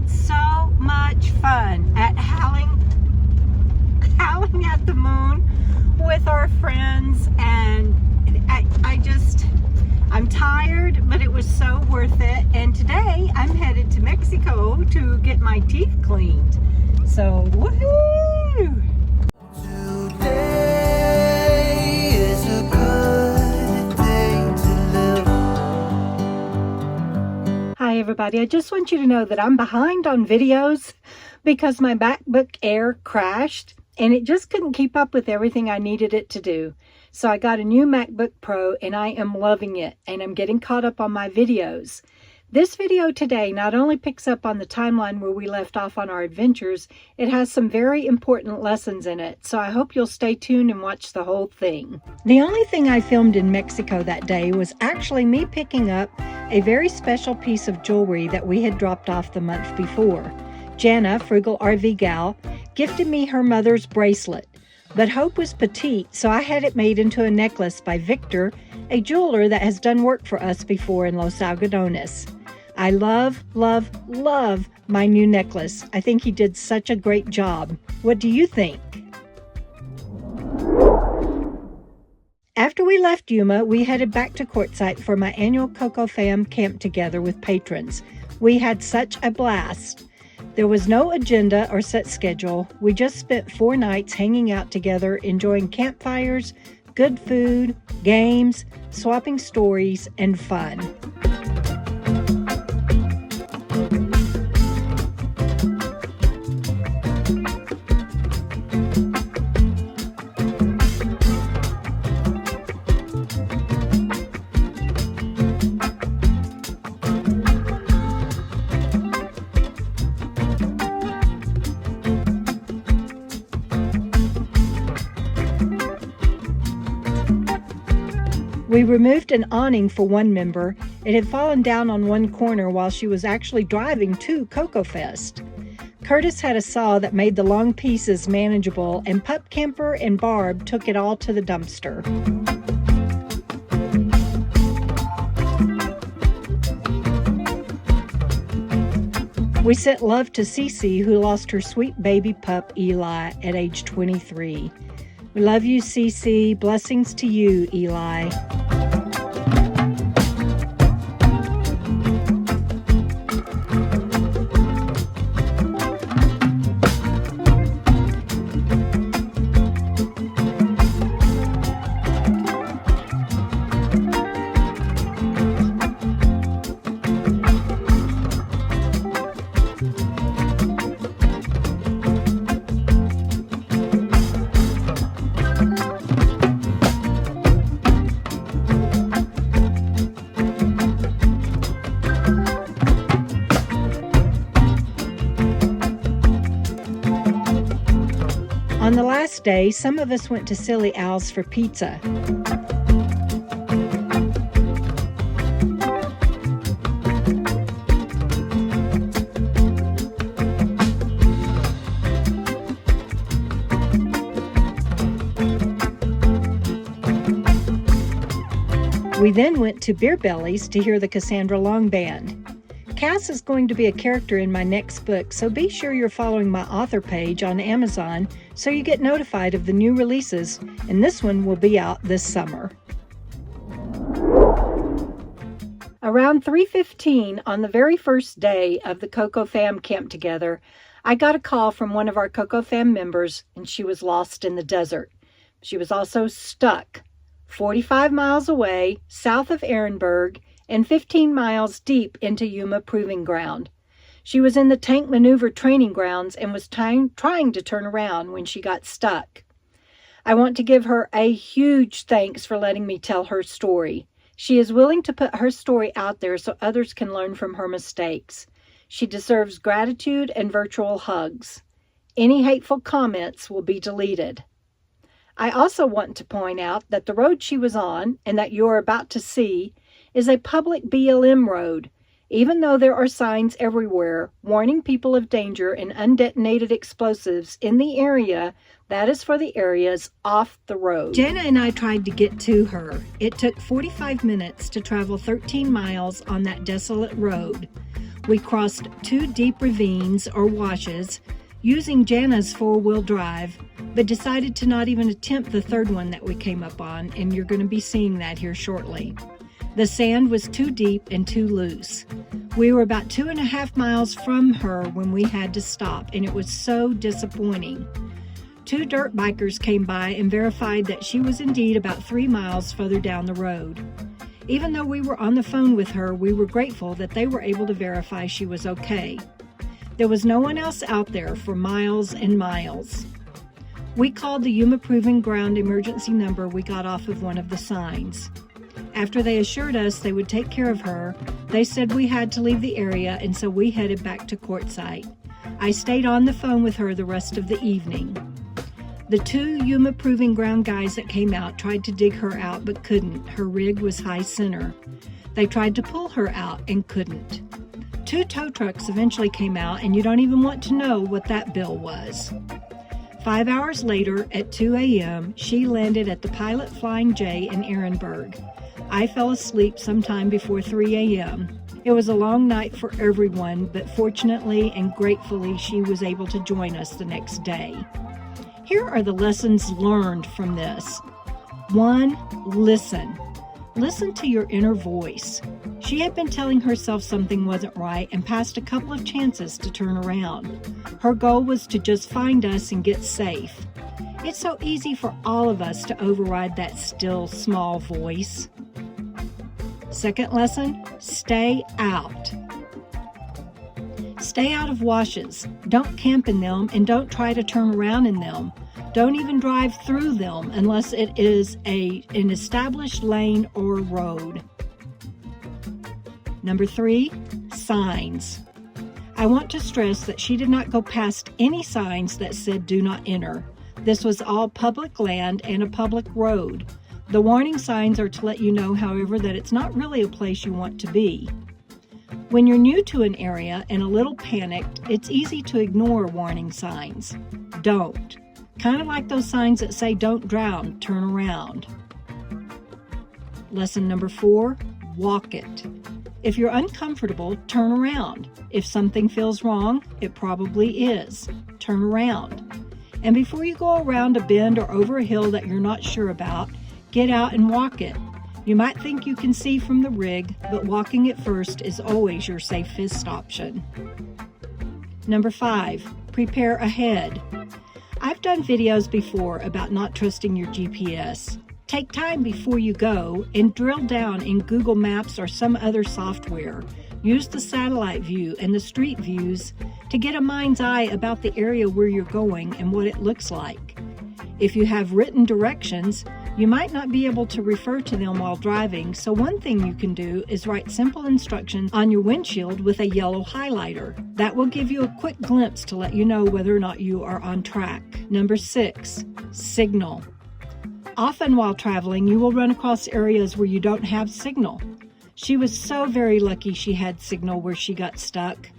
so much fun at howling at the moon with our friends, and I'm tired, but it was so worth it. And today I'm headed to Mexico to get my teeth cleaned. So woohoo! Today is a good day to live. Hi everybody, I just want you to know that I'm behind on videos because my MacBook Air crashed and it just couldn't keep up with everything I needed it to do. So I got a new MacBook Pro and I am loving it, and I'm getting caught up on my videos. This video today not only picks up on the timeline where we left off on our adventures, it has some very important lessons in it, so I hope you'll stay tuned and watch the whole thing. The only thing I filmed in Mexico that day was actually me picking up a very special piece of jewelry that we had dropped off the month before. Jana, Frugal RV Gal, gifted me her mother's bracelet, but Hope was petite, so I had it made into a necklace by Victor, a jeweler that has done work for us before in Los Algodones. I love, love, love my new necklace. I think he did such a great job. What do you think? After we left Yuma, we headed back to Quartzsite for my annual KOKO Fam camp together with patrons. We had such a blast. There was no agenda or set schedule. We just spent 4 nights hanging out together, enjoying campfires, good food, games, swapping stories, and fun. We removed an awning for one member. It had fallen down on one corner while she was actually driving to KOKO Fest. Curtis had a saw that made the long pieces manageable, and Pup Camper and Barb took it all to the dumpster. We sent love to Cece, who lost her sweet baby pup Eli at age 23. We love you, Cece. Blessings to you, Eli. On the last day, some of us went to Silly Al's for pizza. We then went to Beer Bellies to hear the Cassandra Long Band. Cass is going to be a character in my next book, so be sure you're following my author page on Amazon so you get notified of the new releases, and this one will be out this summer. Around 3:15 on the very first day of the KOKO Fam camp together, I got a call from one of our KOKO Fam members, and she was lost in the desert. She was also stuck 45 miles away, south of Ehrenberg, and 15 miles deep into Yuma Proving Ground. She was in the tank maneuver training grounds and was trying to turn around when she got stuck. I want to give her a huge thanks for letting me tell her story. She is willing to put her story out there so others can learn from her mistakes. She deserves gratitude and virtual hugs. Any hateful comments will be deleted. I also want to point out that the road she was on, and that you are about to see, is a public BLM road. Even though there are signs everywhere warning people of danger and undetonated explosives in the area, that is for the areas off the road. Jana and I tried to get to her. It took 45 minutes to travel 13 miles on that desolate road. We crossed 2 deep ravines or washes using Jana's 4-wheel drive, but decided to not even attempt the 3rd one that we came up on, and you're going to be seeing that here shortly. The sand was too deep and too loose. We were about 2.5 miles from her when we had to stop, and it was so disappointing. 2 dirt bikers came by and verified that she was indeed about 3 miles further down the road. Even though we were on the phone with her, we were grateful that they were able to verify she was okay. There was no one else out there for miles and miles. We called the Yuma Proving Ground emergency number we got off of one of the signs. After they assured us they would take care of her, they said we had to leave the area, and so we headed back to Quartzsite. I stayed on the phone with her the rest of the evening. The 2 Yuma Proving Ground guys that came out tried to dig her out but couldn't. Her rig was high center. They tried to pull her out and couldn't. 2 tow trucks eventually came out, and you don't even want to know what that bill was. 5 hours later, at 2 a.m., she landed at the Pilot Flying J in Ehrenberg. I fell asleep sometime before 3 a.m. It was a long night for everyone, but fortunately and gratefully she was able to join us the next day. Here are the lessons learned from this. 1. Listen. Listen to your inner voice. She had been telling herself something wasn't right and passed a couple of chances to turn around. Her goal was to just find us and get safe. It's so easy for all of us to override that still, small voice. 2nd lesson, stay out. Stay out of washes. Don't camp in them, and don't try to turn around in them. Don't even drive through them unless it is an established lane or road. Number 3, signs. I want to stress that she did not go past any signs that said do not enter. This was all public land and a public road. The warning signs are to let you know, however, that it's not really a place you want to be. When you're new to an area and a little panicked, it's easy to ignore warning signs. Don't. Kind of like those signs that say don't drown, turn around. Lesson number 4, walk it. If you're uncomfortable, turn around. If something feels wrong, it probably is. Turn around. And before you go around a bend or over a hill that you're not sure about, get out and walk it. You might think you can see from the rig, but walking it first is always your safest option. Number 5, prepare ahead. I've done videos before about not trusting your GPS. Take time before you go and drill down in Google Maps or some other software. Use the satellite view and the street views to get a mind's eye about the area where you're going and what it looks like. If you have written directions, you might not be able to refer to them while driving, so one thing you can do is write simple instructions on your windshield with a yellow highlighter. That will give you a quick glimpse to let you know whether or not you are on track. Number 6, signal. Often while traveling, you will run across areas where you don't have signal. She was so very lucky she had signal where she got stuck.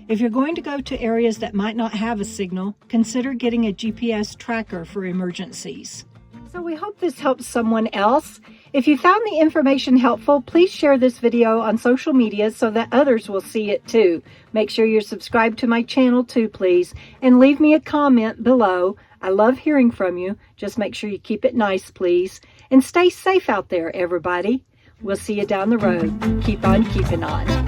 If you're going to go to areas that might not have a signal, consider getting a GPS tracker for emergencies. So we hope this helps someone else. If you found the information helpful, please share this video on social media so that others will see it too. Make sure you're subscribed to my channel too, please, and leave me a comment below. I love hearing from you. Just make sure you keep it nice, please. And stay safe out there, everybody. We'll see you down the road. Keep on keeping on.